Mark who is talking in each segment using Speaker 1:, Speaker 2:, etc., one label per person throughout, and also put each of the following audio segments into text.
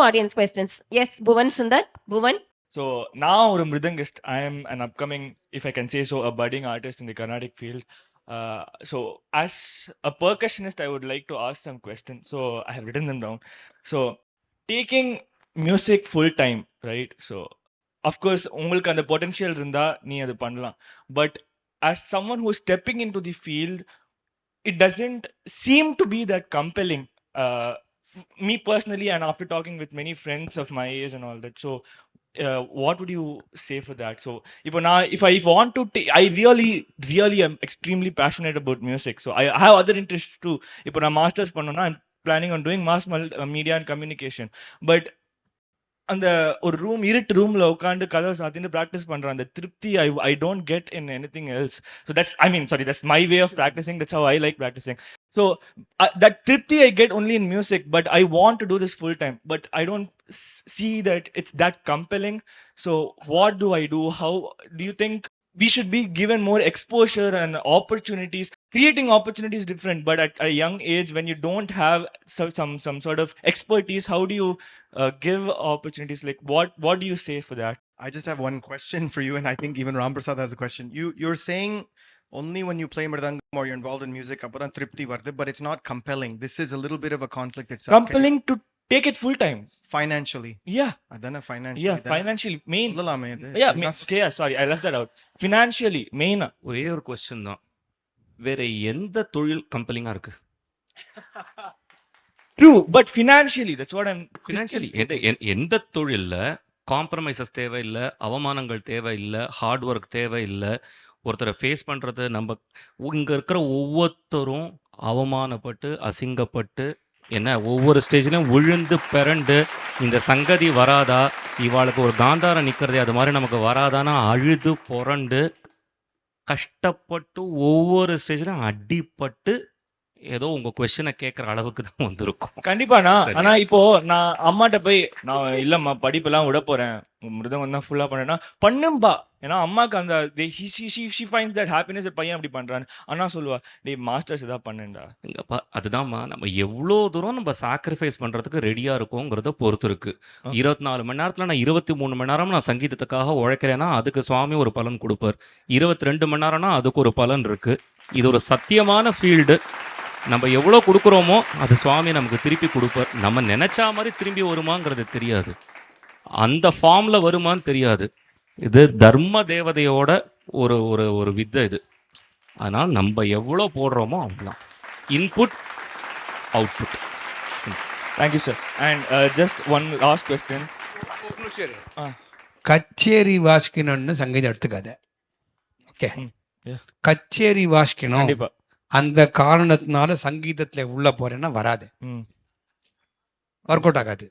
Speaker 1: audience questions. Yes, Bhuvan Sundar. Bhuvan.
Speaker 2: So now ஒரு மிருதங்கist. I am an upcoming, if I can say so, a budding artist in the Carnatic field. So as a percussionist, I would like to ask some questions. So I have written them down. So taking music full time, right? So of course உங்களுக்கு அந்த potential இருந்தா நீ அது பண்ணலாம். But as someone who's stepping into the field, it doesn't seem to be that compelling. Me personally, and after talking with many friends of my age and all that, so what would you say for that? So if I want to I really am extremely passionate about music, so I have other interests too. If I masters பண்ணனும்னா I'm planning on doing media and communication, but அந்த ஒரு இருட்டு ரூம்ல உட்கார்ந்து கதவை சாத்திட்டு practice பண்ற அந்த திருப்தி I don't get in anything else. So that's my way of practicing. That's how I like practicing. So that tripti I get only in music, but I want to do this full time, but I don't see that it's that compelling. So what do I do? How do you think we should be given more exposure and opportunities? Creating opportunities different, but at a young age, when you don't have some sort of expertise, how do you give opportunities? Like what do you say for that?
Speaker 3: I just have one question for you, and I think even Ram Prasad has a question. You're saying only when you play mridangam or you're involved in music, appadan tripti varthu, but it's not compelling. This is a little bit of a conflict itself.
Speaker 2: Compelling to take it full time
Speaker 3: financially.
Speaker 2: Yeah.
Speaker 3: Adana financially.
Speaker 2: Yeah, financially main.
Speaker 3: Okay,
Speaker 2: sorry, I left that out. Financially main.
Speaker 4: ஒரே ஒரு question தான், வேற எந்த தொழில் கம்பெலிங்கா இருக்கு?
Speaker 2: True, but financially, that's what I'm
Speaker 4: financially எந்த தொழில்ல compromises தேவையில்லை, அவமானங்கள் தேவையில்லை, ஹார்ட் ஒர்க் தேவையில்லை, ஒருத்தரை ஃபேஸ் பண்ணுறது நம்ம இங்கே இருக்கிற ஒவ்வொருத்தரும் அவமானப்பட்டு அசிங்கப்பட்டு என்ன ஒவ்வொரு ஸ்டேஜ்லையும் விழுந்து பிறண்டு இந்த சங்கதி வராதா, இவாளுக்கு ஒரு காந்தாரம் நிற்கிறதே அது மாதிரி நமக்கு வராதானா அழுது புரண்டு கஷ்டப்பட்டு ஒவ்வொரு ஸ்டேஜ்லையும் அடிப்பட்டு ஏதோ உங்க கொஸ்டினை கேட்குற அளவுக்கு தான் வந்திருக்கும்.
Speaker 2: கண்டிப்பாண்ணா. ஆனா இப்போ நான் அம்மாட்ட போய் நான் இல்லம்மா படிப்பெல்லாம் விட போறேன், மிருதங்கம் தான் ஃபுல்லா பண்ணேன்னா பண்ணும்பா. ஏன்னா அம்மாக்கு அந்த she finds that happiness. பையன் அப்படி பண்றான்னு அண்ணா சொல்லுவா, டேய் மாஸ்டர்ஸ் ஏதாவது பண்ணேன்டா.
Speaker 4: அதுதான்மா, நம்ம எவ்வளோ தூரம் நம்ம சாக்ரிஃபைஸ் பண்றதுக்கு ரெடியா இருக்கோங்கிறத பொறுத்து இருக்கு. 24 மணி நேரத்துல நான் 23 மணி நேரம் நான் சங்கீதத்துக்காக உழைக்கிறேன்னா அதுக்கு சுவாமி ஒரு பலன் கொடுப்பார். 22 மணி நேரம்னா அதுக்கு ஒரு பலன் இருக்கு. இது ஒரு சத்தியமான ஃபீல்டு. நம்ம எவ்வளோ கொடுக்குறோமோ அது சுவாமி நமக்கு திருப்பி கொடுப்பார். நம்ம நினைச்சா மாதிரி திரும்பி வருமாங்கிறது தெரியாது, அந்த ஃபார்மில் வருமானு தெரியாது. இது தர்ம தேவதையோட ஒரு ஒரு ஒரு வித்தை இது. அதனால் நம்ம எவ்வளோ போடுறோமோ அவ்வளோதான். Input output.
Speaker 2: Thank you sir. And just one last question.
Speaker 5: கச்சேரி வாசிக்கணும்னு சங்கீதம் எடுத்துக்காத. ஓகே, கச்சேரி வாசிக்கணும்
Speaker 2: கண்டிப்பா.
Speaker 5: அந்த காரணத்தினால சங்கீதத்துல உள்ள போறேன்னா வராது, ஒர்க் அவுட் ஆகாது.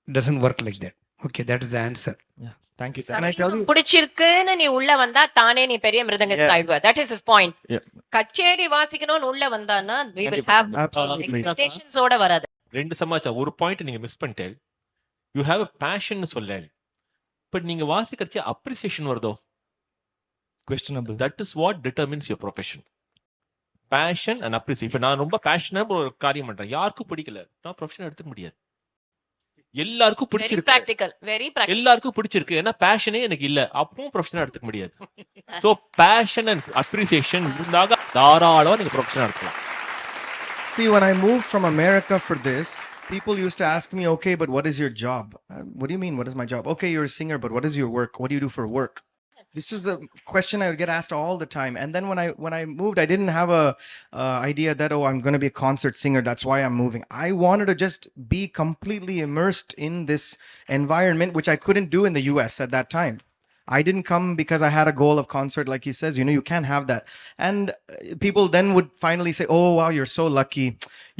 Speaker 5: doesn't work like that. Okay, that is the answer.
Speaker 2: Yeah, thank you.
Speaker 1: And I tell you, பிடிச்சிருக்குன்னு நீ உள்ள வந்தா தானே நீ பெரிய மிருதங்கஸ்ட் ஆயிடுவ. That is his point. கச்சேரி வாசிக்கணும்னு உள்ள வந்தானா we will have expectations ஓட வராது.
Speaker 6: ரெண்டு சமாச்சா ஒரு பாயிண்ட் நீங்க மிஸ் பண்ணிட்டேன். you have a passion னு சொல்றேன், பட் நீங்க வாசிக்கிறச்ச அப்ரிசியேஷன் வருதோ?
Speaker 2: questionable.
Speaker 6: That is what determines your profession. Passion and appreciation. இப்போ நான் ரொம்ப பேஷனேட் ஒரு காரியம் பண்றேன், யாருக்கும் பிடிக்கல, நான் ப்ரொஃபஷனல் எடுத்துக்க முடியாது. எல்லாருக்கும் பிடிச்சிருக்கு, எல்லாருக்கும் பிடிச்சிருக்கு, ஏன்னா பேஷனே எனக்கு இல்ல, அப்பவும் ப்ரொஃபஷனல் எடுத்துக்க முடியாது. ஸோ பேஷன் அண்ட் அப்ரிசியேஷன் இருந்தாக தாராளமாக நீங்க ப்ரொஃபஷனல் எடுக்கலாம்.
Speaker 3: See, when I moved from America for this, people used to ask me, okay, but what is your job? What do you mean, what is my job? Okay, you're a singer, but what is your work? What do you do for work? This is the question I would get asked all the time. And then when I moved, I didn't have a idea that, oh, I'm going to be a concert singer, that's why I'm moving. I wanted to just be completely immersed in this environment, which I couldn't do in the US at that time. I didn't come because I had a goal of concert, like he says, you can't have that. And people then would finally say, oh, wow, you're so lucky,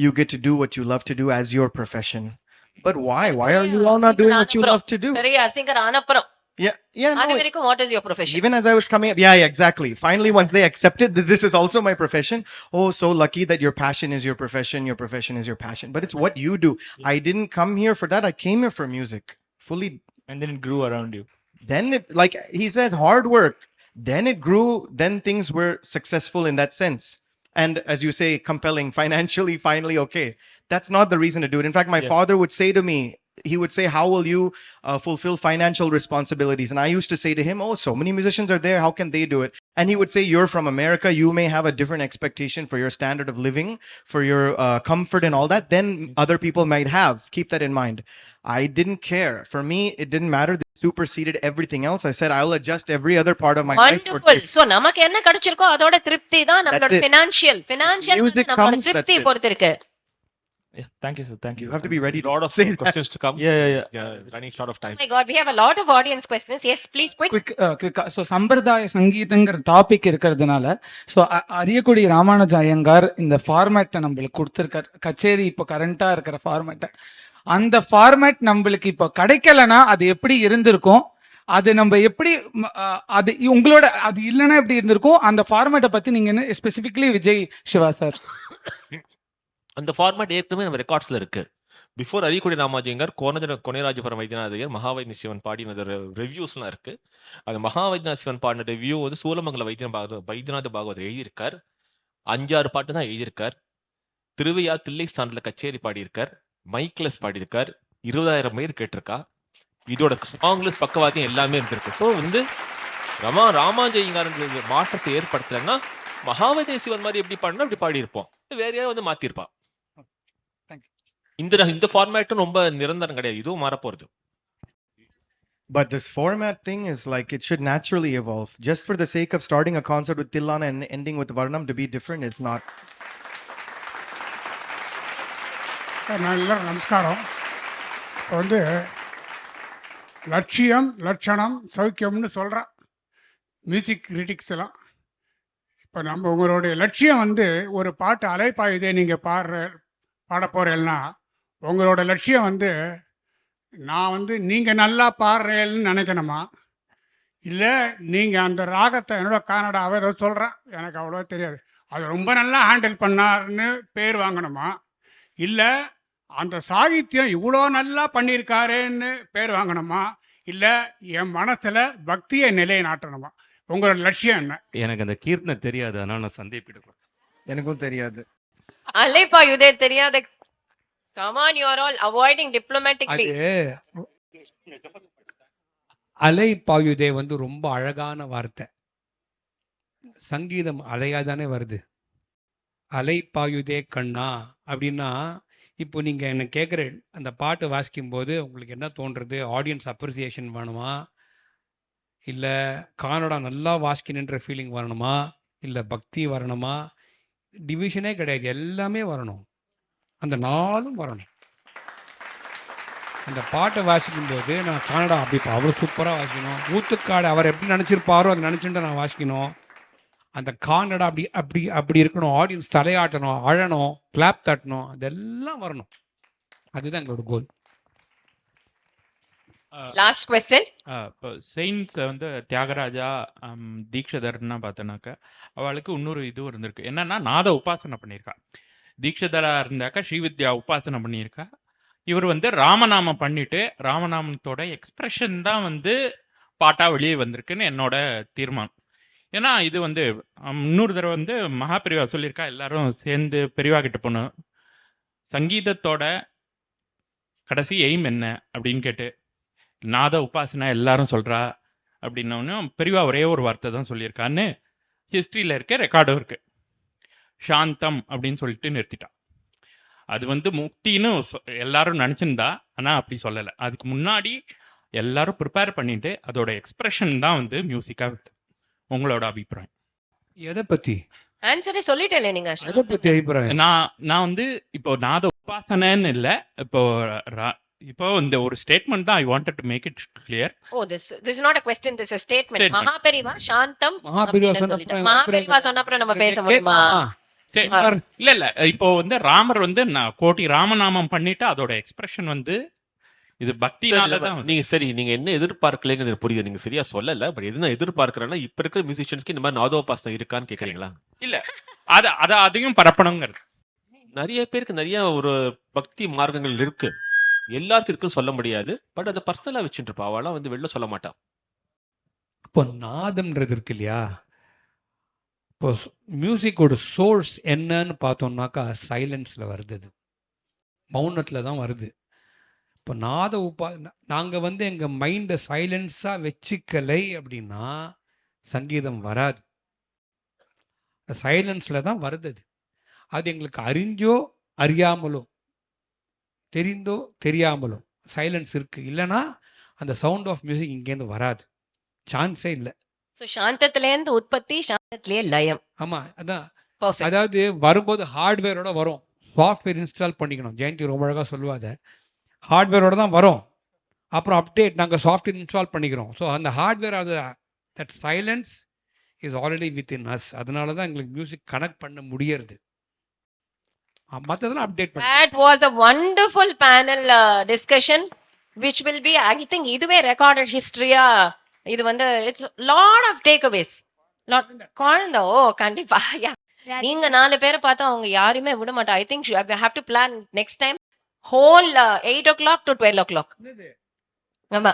Speaker 3: you get to do what you love to do as your profession. But why are you all not doing what you love to do? Yeah. No,
Speaker 1: what is your profession?
Speaker 3: Even as I was coming up, yeah, exactly. Finally, once they accepted that this is also my profession, oh, so lucky that your passion is your profession is your passion. But it's what you do. I didn't come here for that. I came here for music, fully.
Speaker 2: And then it grew around you.
Speaker 3: Then it, like he says, hard work. Then it grew. Then things were successful in that sense. and, as you say, compelling financially, finally, okay. That's not the reason to do it. In fact, my
Speaker 6: Yeah.
Speaker 3: father would say to me, he would say, how will you fulfill financial responsibilities? And I used to say to him, oh, so many musicians are there, how can they do it? And he would say, you're from America, you may have a different expectation for your standard of living, for your comfort and all that, than other people might have. Keep that in mind. I didn't care. For me, it didn't matter. They superseded everything else. I said, I will adjust every other part of my life for
Speaker 1: Wonderful.
Speaker 3: this.
Speaker 1: So நமக்கு என்ன கிடைச்சிருக்கோ அதோட திருப்தி தான் நம்மளோட
Speaker 3: it.
Speaker 1: financial
Speaker 3: Music
Speaker 1: நம்மளோட
Speaker 3: comes, that's
Speaker 1: திருப்தி
Speaker 3: it.
Speaker 1: பொறுத்து இருக்கு.
Speaker 2: Yeah, thank you, sir. Thank you.
Speaker 3: You have to be ready to
Speaker 6: lot of
Speaker 3: say that.
Speaker 6: questions to come.
Speaker 2: Yeah.
Speaker 6: Running short of time.
Speaker 1: Oh my god, we have a lot of audience questions. Yes, please, quick.
Speaker 7: குவிக்கா so சம்பிரதாய சங்கீதங்கிற topic இருக்கிறதுனால so Ariyakudi Ramanuja Iyengar இந்த ஃபார்மேட்டை நம்மளுக்கு கொடுத்துருக்கார். கச்சேரி இப்போ கரண்டாக இருக்கிற ஃபார்மேட்டை, அந்த ஃபார்மேட் நம்மளுக்கு இப்போ கிடைக்கலனா அது எப்படி இருந்திருக்கும், அது நம்ம எப்படி அது உங்களோட அது இல்லைன்னா எப்படி இருந்திருக்கும், அந்த ஃபார்மேட்டை பற்றி நீங்கள் என்ன ஸ்பெசிஃபிக்லி விஜய் சிவா சார்?
Speaker 6: அந்த ஃபார்மேட் ஏற்கனவே நம்ம ரெக்கார்ட்ஸ்ல இருக்கு. பிஃபோர் அரியக்குடி ராமாஜிங்கர் கொனைராஜபுரம் வைத்தியநாதையர் மகாவைத்திய சிவன் பாடினது ரிவ்யூஸ்லாம் இருக்கு. அந்த மகாவைத்தியநாத சிவன் பாடின ரிவ்யூ வந்து சூலமங்கல வைத்தியநாத பாகவதர் எழுதியிருக்கார். 5-6 பாட்டு தான் எழுதியிருக்கார். திருவையார் தில்லை ஸ்தானத்துல கச்சேரி பாடியிருக்கார். மைக்லஸ் பாடியிருக்கார். 20,000 பேர் கேட்டிருக்கா. இதோட சாங்லஸ் பக்கவாத்தியம் எல்லாமே இருந்திருக்கு. ஸோ வந்து ராமாஜிங்கார் மாற்றத்தை ஏற்படுத்தலைன்னா மகாவைத்திய சிவன் மாதிரி எப்படி பாடினா அப்படி பாடியிருப்போம். வேற யாராவது வந்து மாத்திருப்பா. இந்த ஃபார்மேட்டும் ரொம்ப நிரந்தரம் கிடையாது. இதுவும் மாறப்போறது.
Speaker 3: But this format thing is like, it should naturally evolve. Just for the sake of starting a concert with Tillana and ending with Varnam to be different is not.
Speaker 8: எல்லாரும் நமஸ்காரம். இப்போ வந்து லட்சியம் லட்சணம் சௌக்கியம்னு சொல்கிறேன் மியூசிக் கிரிட்டிக்ஸ் எல்லாம். இப்போ நம்ம உங்களுடைய லட்சியம் வந்து ஒரு பாட்டு அலைப்பாயுதே நீங்கள் பாட போகிறேன்னா உங்களோட லட்சியம் வந்து நான் வந்து நீங்கள் நல்லா பாடுறேன்னு நினைக்கணுமா, இல்லை நீங்கள் அந்த ராகத்தை என்னோட கானடாவை ஏதோ சொல்கிறேன் எனக்கு அவ்வளோ தெரியாது, அது ரொம்ப நல்லா ஹேண்டில் பண்ணாருன்னு பேர் வாங்கணுமா, இல்லை அந்த சாகித்யம் இவ்வளோ நல்லா பண்ணியிருக்காருன்னு பேர் வாங்கணுமா, இல்லை என் மனசில் பக்தியை நிலைநாட்டணுமா? உங்களோட லட்சியம் என்ன?
Speaker 4: எனக்கு அந்த கீர்த்தனை தெரியாது, அதனால நான் சந்தேகப்படக்கூடாது.
Speaker 3: எனக்கும் தெரியாது.
Speaker 1: அலைப்பாயுதே தெரியாத. Come on, you are all avoiding diplomatically.
Speaker 5: அலை பாயுதே வந்து ரொம்ப அழகான வார்த்தை. சங்கீதம் அலையா தானே வருது. அலை பாயுதே கண்ணா அப்படின்னா, இப்போ நீங்கள் என்ன கேட்குற அந்த பாட்டு வாசிக்கும்போது உங்களுக்கு என்ன தோன்றுறது? ஆடியன்ஸ் அப்ரிசியேஷன் வேணுமா, இல்லை கானடா நல்லா வாசிக்கணுன்ற ஃபீலிங் வரணுமா, இல்லை பக்தி வரணுமா? டிவிஷனே கிடையாது, எல்லாமே வரணும். அந்த நாளும் வரணும். அந்த பாட்டை வாசிக்கும்போது நான் கானடா அப்படி அவ்வளோ சூப்பராக வாசிக்கணும், ஊத்துக்காடு அவர் எப்படி நினச்சிருப்பாரோ அதை நினச்சிட்டு நான் வாசிக்கணும். அந்த கானடா அப்படி அப்படி அப்படி இருக்கணும், ஆடியன்ஸ் தலையாட்டணும், அழணும், கிளாப் தட்டணும், அதெல்லாம் வரணும். அதுதான் எங்களோட கோல்.
Speaker 1: Last question.
Speaker 9: இப்போ செயின்ஸ் வந்து தியாகராஜா, தீக்ஷதர்னா பார்த்தோன்னாக்கா அவளுக்கு இன்னொரு இதுவும் இருந்திருக்கு. என்னன்னா நாத உபாசனை பண்ணியிருக்கா. தீக்ஷதரா இருந்தாக்கா ஸ்ரீவித்யா உபாசனை பண்ணியிருக்கா. இவர் வந்து ராமநாமம் பண்ணிட்டு ராமநாமத்தோட எக்ஸ்பிரஷன் தான் வந்து பாட்டா வெளியே வந்திருக்குன்னு என்னோட தீர்மானம். ஏன்னா இது வந்து இன்னொரு தடவை வந்து மகாபெரிவா சொல்லியிருக்கா, எல்லாரும் சேர்ந்து பெரியவா கிட்ட போகணும், சங்கீதத்தோட கடைசி எய்ம் என்ன அப்படின்னு கேட்டு நாத உபாசனா எல்லாரும் சொல்கிறா அப்படின்னோடனே பெரியவா ஒரே ஒரு வார்த்தை தான் சொல்லியிருக்கான்னு ஹிஸ்ட்ரியில் இருக்க ரெக்கார்டும் இருக்கு. சாந்தம் அப்படின்னு சொல்லிட்டு நிறுத்திட்டான். அது வந்து முக்தின்னு எல்லாரும் நினச்சிருந்தா, ஆனால் அப்படி சொல்லலை. அதுக்கு முன்னாடி எல்லாரும் ப்ரிப்பேர் பண்ணிட்டு அதோட எக்ஸ்பிரஷன் தான் வந்து மியூசிக்காக விட்டு. உங்களோட அபிப்பிராயம்
Speaker 5: எதை பற்றி?
Speaker 1: ஆன்சரே சொல்லிட்டேன் நீங்க.
Speaker 5: எதை பற்றி அபிப்பிராயம்?
Speaker 9: நான் வந்து இப்போ நாத உபாசனைன்னு இல்லை, இப்போ இந்த ஒரு ஸ்டேட்மெண்ட் தான். I wanted to make it clear.
Speaker 1: Oh, this is not a question, this is a statement.
Speaker 9: Statement.
Speaker 1: Maha Periyava சாந்தம்
Speaker 5: மகாபெரிவா
Speaker 1: அப்படின்னு
Speaker 5: சொன்ன
Speaker 1: சொல்லிட்டேன். மகாபெரிவா சொன்ன அப்புறம் நம்ம பேச முடியுமா?
Speaker 9: இல்ல இப்போ வந்து ராமர் வந்து கோட்டி ராமநாமம் பண்ணிட்டு அதோட எக்ஸ்பிரஷன் வந்து இது பக்தினால தான்.
Speaker 6: நீங்க என்ன எதிர்பார்க்கலங்கிறது புரியுது. நீங்க சரியா சொல்லல. பட் எது நான் எதிர்பார்க்கறேன்னா, இப்ப இருக்கிற மியூசிஷியன்ஸ்க்கு இந்த மாதிரி நாதோபாசனை இருக்கான்னு கேக்குறீங்களா?
Speaker 9: இல்ல, அதையும் பரப்பணுங்கிறது.
Speaker 6: நிறைய பேருக்கு நிறைய ஒரு பக்தி மார்க்கங்கள் இருக்கு. எல்லாத்துக்கும் இருக்குன்னு சொல்ல முடியாது. பட் அதை பர்சனலா வச்சுட்டு இருப்பா. அவெல்லாம் வந்து வெளில சொல்ல மாட்டா.
Speaker 5: இப்போ நாதம்ன்றது இருக்கு இல்லையா, இப்போ மியூசிக்கோட சோர்ஸ் என்னன்னு பார்த்தோம்னாக்கா சைலன்ஸில் வருது, அது மௌனத்தில் தான் வருது. இப்போ நாத நாங்கள் வந்து எங்கள் மைண்டை சைலன்ஸாக வச்சுக்கலை அப்படின்னா சங்கீதம் வராது. சைலன்ஸில் தான் வருது. அது எங்களுக்கு அறிஞ்சோ அறியாமலோ, தெரிந்தோ தெரியாமலோ சைலன்ஸ் இருக்குது. இல்லைன்னா அந்த சவுண்ட் ஆஃப் மியூசிக் இங்கேருந்து வராது, சான்ஸே இல்லை.
Speaker 1: ஸோ சாந்தத்திலேருந்து உற்பத்தி, சாந்தத்திலேயே லயம்.
Speaker 5: ஆமாம், அதான்.
Speaker 1: பர்ஃபெக்ட்.
Speaker 5: அதாவது வரும்போது ஹார்ட்வேரோட வரும், சாஃப்ட்வேர் இன்ஸ்டால் பண்ணிக்கணும். ஜெயந்தி ரொம்ப அழகாக சொல்லுவாங்க, ஹார்ட்வேரோட தான் வரும், அப்புறம் அப்டேட் நாங்கள் சாஃப்ட்வேர் இன்ஸ்டால் பண்ணிக்கிறோம். ஸோ அந்த ஹார்ட்வேர் அது that silence is already with in us. அதனால தான் எங்களுக்கு மியூசிக் கனெக்ட் பண்ண முடியறது. மற்றதெல்லாம் அப்டேட் பண்ணி.
Speaker 1: That was a wonderful panel discussion which will be, I think, இதுவே recorded history-ஆ இது வந்து it's lot of takeaways. குழந்தை ஓ கண்டிப்பா. நீங்க 4 பேரை பார்த்தா அவங்க யாருமே விட மாட்டா. I think we have to plan next time whole 8 o'clock to 12 o'clock. ஆமா.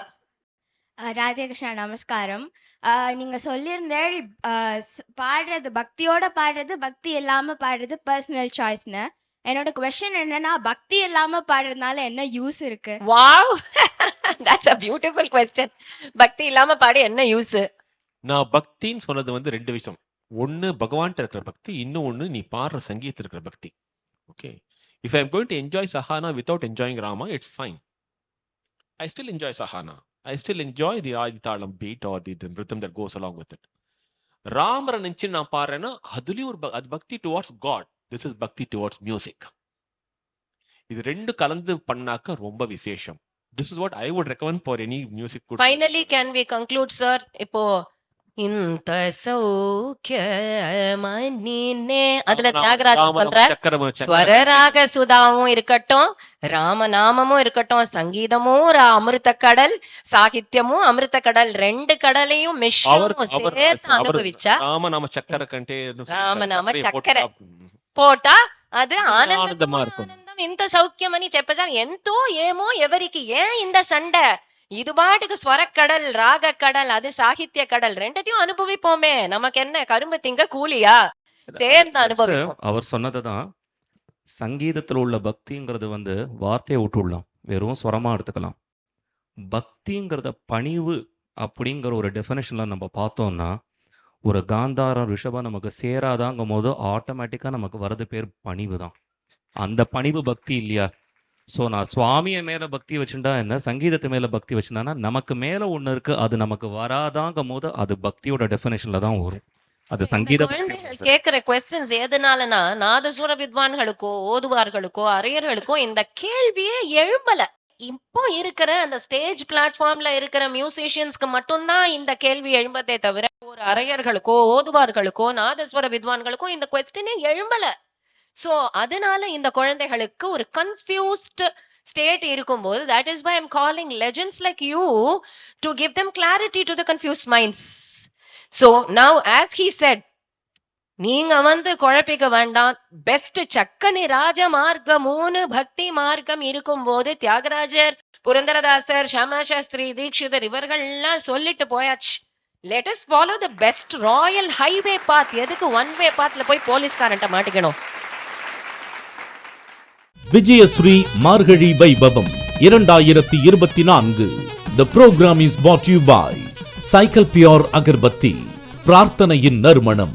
Speaker 10: ராதேகிருஷ்ணா நமஸ்காரம். நீங்கள் சொல்லியிருந்தேன் பாடுறது பக்தியோட பாடுறது, பக்தி இல்லாமல் பாடுறது பர்சனல் சாய்ஸ்னு. என்னோட கொஸ்டின் என்னன்னா, பக்தி இல்லாமல் பாடுறதுனால என்ன யூஸ் இருக்கு?
Speaker 1: Wow, that's a beautiful question. பக்தி இல்லாம பாடி என்ன யூஸ்?
Speaker 6: நான் பக்தின்னு சொன்னது வந்து 2 விஷயம். ஒன்று பகவான்கிட்ட இருக்கிற பக்தி, இன்னொன்று நீ பாடுற சங்கீதத்தில் இருக்கிற பக்தி. Okay, if I am going to enjoy Sahana without enjoying Rama, it's fine. I still enjoy Sahana. I still enjoy the Adithalam beat or the rhythm that goes along with it. ராமரை நினச்சி நான் பாடுறேன்னா அதுலேயும் அது bhakti towards God. This is bhakti towards music. இது 2 கலந்து பண்ணாக்க ரொம்ப விசேஷம். This is what I would recommend for any music.
Speaker 1: Finally can we conclude sir? இப்போ இந்த சௌக்கியமனினே அதுல தியாகராஜர் சொல்ற ஸ்வரராக சுதாவும் இருக்கட்டும், ராமநாமமும் இருக்கட்டும், சங்கீதமும் அமிர்த கடல், சாகித்யமும் அமிர்த கடல், 2 கடலையும் மிஷ்ரமும் சேர்த்து அனுபவிச்சா
Speaker 6: ராமநாம சக்கர கண்டே
Speaker 1: రామనామ చక్కెర పోటా అది
Speaker 6: ఆనందమా இருக்கும்.
Speaker 1: ఆనందం ఇంత సౌఖ్యమని చెప్పచాలి. ఎంతో ఏమో ఎవరికి ఇంత సండే இது பாட்டுக்கு ஸ்வரக்கடல், ராக கடல், அது சாகித்ய கடல், 2த்தையும் அனுபவிப்போமே. நமக்கு என்ன கரும்பு திங்க கூலியா? சேர்ந்து அனுபவிப்போம்.
Speaker 4: அவர் சொன்னது தான், சங்கீதத்தில் உள்ள பக்திங்கிறது வந்து வார்த்தையை விட்டுடலாம், வெறும் ஸ்வரமாக எடுத்துக்கலாம். பக்திங்கிறத பணிவு அப்படிங்கிற ஒரு டெஃபினேஷனில் நம்ம பார்த்தோம்னா, ஒரு காந்தாரம் ரிஷபம் நமக்கு சேராதாங்கும் போது ஆட்டோமேட்டிக்காக நமக்கு வரது பேர் பணிவு தான். அந்த பணிவு பக்தி இல்லையா? ஸோ நான் சுவாமியை மேலே பக்தி வச்சுட்டா என்ன, சங்கீதத்து மேலே பக்தி வச்சுட்டானா நமக்கு மேலே ஒன்று இருக்குது, அது நமக்கு வராதாங்கும் போது அது பக்தியோட டெஃபினேஷனில் தான் வரும். அது சங்கீத
Speaker 1: கேட்குற கொஸ்டின்ஸ் எதனாலனா, நாதசுர வித்வான்களுக்கோ ஓதுவார்களுக்கோ அரையர்களுக்கோ இந்த கேள்வியே எழும்பல. இப்போ இருக்கிற அந்த ஸ்டேஜ் பிளாட்ஃபார்ம்ல இருக்கிற மியூசிஷியன்ஸ்க்கு மட்டும்தான் இந்த கேள்வி எழும்பதே தவிர, ஒரு அரையர்களுக்கோ ஓதுவார்களுக்கோ நாதஸ்வர வித்வான்களுக்கோ இந்த கொஸ்டினே எழும்பல. ஸோ அதனால இந்த குழந்தைகளுக்கு ஒரு கன்ஃபியூஸ்ட் ஸ்டேட் இருக்கும்போது, that is why I'm calling legends like you to give them clarity to the confused minds. So now as he said, நீங்க வந்து குழப்பிக்க வேண்டாம். பெஸ்ட் சக்கனி ராஜ மார்க்கம் 3 பக்தி மார்க்கம் இருக்கும்போது தியாகராஜர், புரந்தரதாசர், ஷியாமா சாஸ்திரி, தீக்ஷிதர் இவர்கள்லாம் சொல்லிட்டு போயாச்சு. Let us follow the best royal highway path. எதுக்கு ஒன் வே பாத்ல போய் போலீஸ்காரன்ட்ட மாட்டிக்கணும்?
Speaker 11: விஜயஸ்ரீ மார்கழி வைபவம் 2024. The program is brought to you by Cycle Pure Agarbathi, பிரார்த்தனையின் நறுமணம்,